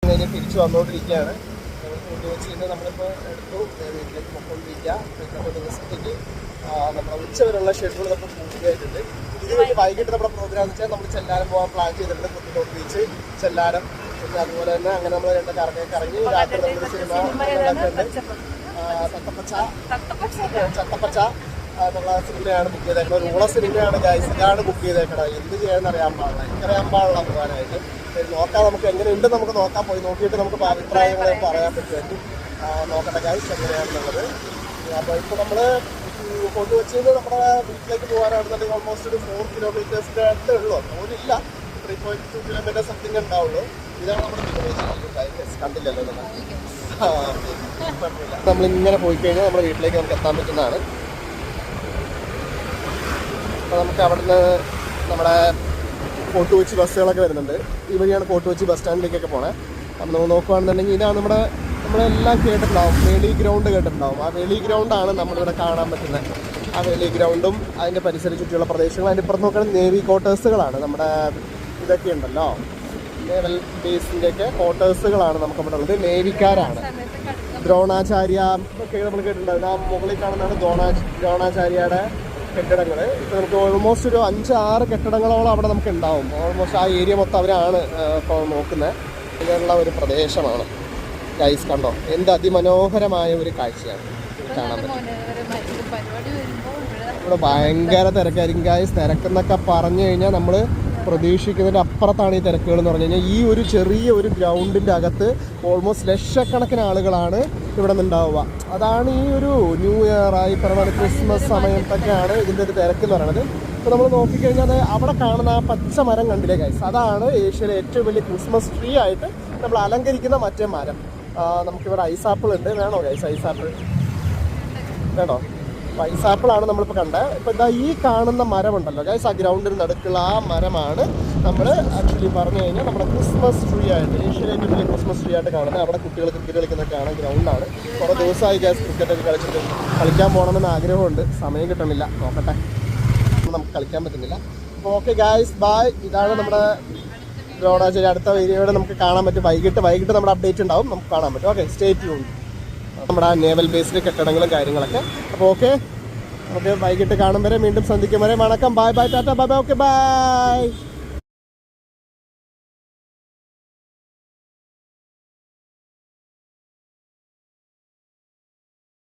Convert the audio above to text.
കഴിഞ്ഞ് തിരിച്ചു വന്നുകൊണ്ടിരിക്കുകയാണ്. നമ്മളിപ്പോൾ എടുത്തു വീട്ടിലേക്ക് പൊയ്ക്കൊണ്ടിരിക്കുക. ഇന്നത്തെ ദിവസത്തേക്ക് നമ്മുടെ ഉച്ചവരെയുള്ള ഷെഡ്യൂൾ നമ്മൾ പൂർത്തിയായിട്ടുണ്ട്. ഇതുവഴി വൈകിട്ട് നമ്മുടെ പ്രോഗ്രാം എന്ന് വെച്ചാൽ നമ്മൾ ചെല്ലാനം പോകാൻ പ്ലാൻ ചെയ്തിട്ടുണ്ട്. കുത്തിക്കോട്ട് ബീച്ച്, ചെല്ലാനം, പിന്നെ അതുപോലെ തന്നെ അങ്ങനെ നമ്മൾ രണ്ട് കറങ്ങി രാത്രി നമ്മുടെ സിനിമ ചത്തപ്പച്ച എന്നുള്ള സിനിമയാണ് ബുക്ക് ചെയ്തേക്കുന്നത്. ഒരു ഊള സിനിമയാണ് ഗൈസ്. ഇതാണ് ബുക്ക് ചെയ്തേക്കണത്. എന്ത് ചെയ്യാമെന്ന് അറിയാൻ പാടില്ല, എനിക്കറിയാൻ പാടില്ല പോകാനായിട്ട്. നോക്കാം, നമുക്ക് എങ്ങനെയുണ്ട് നമുക്ക് നോക്കാം. പോയി നോക്കിയിട്ട് നമുക്ക് അഭിപ്രായങ്ങൾ പറയാൻ പറ്റുമായിരിക്കും. നോക്കട്ടെ ഗൈസ് എങ്ങനെയാണെന്നുള്ളത്. അപ്പോൾ ഇപ്പോൾ നമ്മൾ കൊണ്ടുവച്ചിട്ട് നമ്മുടെ വീട്ടിലേക്ക് പോകാനാണെന്നുണ്ടെങ്കിൽ ഓൾമോസ്റ്റ് ഒരു 4 കിലോമീറ്റേഴ്സിൻ്റെ അടുത്തേ ഉള്ളൂ. പോലില്ല, 3.2 കിലോമീറ്റർ സംതിങ് ഉണ്ടാവുള്ളൂ. ഇതാണ് നമ്മുടെ കണ്ടില്ലല്ലോ നമ്മൾ. നമ്മളിങ്ങനെ പോയി കഴിഞ്ഞാൽ നമ്മുടെ വീട്ടിലേക്ക് നമുക്ക് എത്താൻ പറ്റുന്നതാണ്. അപ്പോൾ നമുക്ക് അവിടുന്ന് നമ്മുടെ ഫോർട്ട് കൊച്ചി ബസ്സുകളൊക്കെ വരുന്നുണ്ട്. ഈ വഴിയാണ് ഫോർട്ട് കൊച്ചി ബസ് സ്റ്റാൻഡിലേക്കൊക്കെ പോണേ. അപ്പം നമ്മൾ നോക്കുകയാണെന്നുണ്ടെങ്കിൽ ഇതാണ് നമ്മളെല്ലാം കേട്ടിട്ടുണ്ടാവും, വേളി ഗ്രൗണ്ട് കേട്ടിട്ടുണ്ടാവും. ആ വേളി ഗ്രൗണ്ടാണ് നമ്മളിവിടെ കാണാൻ പറ്റുന്നത്. ആ വേളി ഗ്രൗണ്ടും അതിൻ്റെ പരിസര ചുറ്റിയുള്ള പ്രദേശങ്ങളും അതിൻ്റെ ഇപ്പുറത്ത് നോക്കുകയാണെങ്കിൽ നേവി ക്വാർട്ടേഴ്സുകളാണ്. നമ്മുടെ ഇതൊക്കെ ഉണ്ടല്ലോ, നേവൽ ബേസിൻ്റെയൊക്കെ ക്വാർട്ടേഴ്സുകളാണ് നമുക്ക് ഇവിടെ ഉള്ളത്. നേവിക്കാരാണ്. ദ്രോണാചാര്യ ഒക്കെ നമ്മൾ കേട്ടിട്ടുണ്ടായിരുന്നു. ആ മുകളിൽ കാണുന്നതാണ് ദ്രോണാചാര്യയുടെ കെട്ടിടങ്ങൾ. ഇപ്പോൾ നമുക്ക് ഓൾമോസ്റ്റ് ഒരു 5-6 കെട്ടിടങ്ങളോളം അവിടെ നമുക്ക് ഉണ്ടാവും. ഓൾമോസ്റ്റ് ആ ഏരിയ മൊത്തം അവരാണ് ഇപ്പോൾ നോക്കുന്നത്. ഇങ്ങനെയുള്ള ഒരു പ്രദേശമാണ് ഗൈസ്. കണ്ടോ, എന്ത് അതിമനോഹരമായ ഒരു കാഴ്ചയാണ് കാണാൻ പറ്റും. ഇവിടെ ഭയങ്കര തിരക്കായിരിക്കും ഗൈസ്. തിരക്കെന്നൊക്കെ പറഞ്ഞു കഴിഞ്ഞാൽ നമ്മൾ പ്രതീക്ഷിക്കുന്നതിൻ്റെ അപ്പുറത്താണ് ഈ തിരക്കുകൾ എന്ന് പറഞ്ഞു കഴിഞ്ഞാൽ. ഈ ഒരു ചെറിയ ഒരു ഗ്രൗണ്ടിൻ്റെ അകത്ത് ഓൾമോസ്റ്റ് ലക്ഷക്കണക്കിന് ആളുകളാണ് ഇവിടെ നിന്നുണ്ടാവുക. അതാണ് ഈ ഒരു ന്യൂ ഇയർ ആയി പറഞ്ഞാൽ ക്രിസ്മസ് സമയത്തൊക്കെയാണ് ഇതിൻ്റെ ഒരു തിരക്ക് എന്ന് പറയുന്നത്. ഇപ്പോൾ നമ്മൾ നോക്കിക്കഴിഞ്ഞാൽ അവിടെ കാണുന്ന ആ പച്ച മരം കണ്ടില്ലേ ഗൈസ്, അതാണ് ഏഷ്യയിലെ ഏറ്റവും വലിയ ക്രിസ്മസ് ട്രീ ആയിട്ട് നമ്മൾ അലങ്കരിക്കുന്ന മറ്റേ മരം. നമുക്കിവിടെ ഐസാപ്പിൾ ഉണ്ട്. വേണോ ഗൈസ് ഐസാപ്പിൾ? വേണോ? ഐസാപ്പിളാണ് നമ്മളിപ്പോൾ കണ്ടത്. ഇപ്പോൾ ഇതാ ഈ കാണുന്ന മരമുണ്ടല്ലോ ഗൈസ്, ആ ഗ്രൗണ്ടിന് നടുക്കുള്ള ആ മരമാണ് നമ്മൾ ആക്ച്വലി പറഞ്ഞു കഴിഞ്ഞാൽ നമ്മുടെ ക്രിസ്മസ് ട്രീ ആയിട്ട്, ഏഷ്യയിലെ ഏറ്റവും വലിയ ക്രിസ്മസ് ട്രീ ആയിട്ട് കാണുന്നത്. അവിടെ കുട്ടികൾ ക്രിക്കറ്റ് കളിക്കുന്നൊക്കെയാണ് ഗ്രൗണ്ടാണ്. കുറേ ദിവസമായി ഗൈസ് ക്രിക്കറ്റൊക്കെ കളിക്കാൻ പോകണമെന്ന് ആഗ്രഹമുണ്ട്, സമയം കിട്ടണില്ല. നോക്കട്ടെ, നമുക്ക് കളിക്കാൻ പറ്റുന്നില്ല. അപ്പോൾ ഓക്കെ ഗൈസ്, ബൈ. ഇതാണ് നമ്മുടെ ദ്രോണാചാര്യ. അടുത്ത വീഡിയോയുടെ നമുക്ക് കാണാൻ പറ്റും. വൈകിട്ട് നമ്മുടെ അപ്ഡേറ്റ് ഉണ്ടാവും, നമുക്ക് കാണാൻ പറ്റും. Okay, stay tuned. നമ്മുടെ നേവൽ ബേസിലെ കെട്ടിടങ്ങളും കാര്യങ്ങളൊക്കെ. അപ്പോൾ ഓക്കെ, നമുക്ക് വൈകിട്ട് കാണും വരെ, വീണ്ടും സന്ധിക്കും വരെ വണക്കം. Bye bye, Tata, bye bye, okay bye.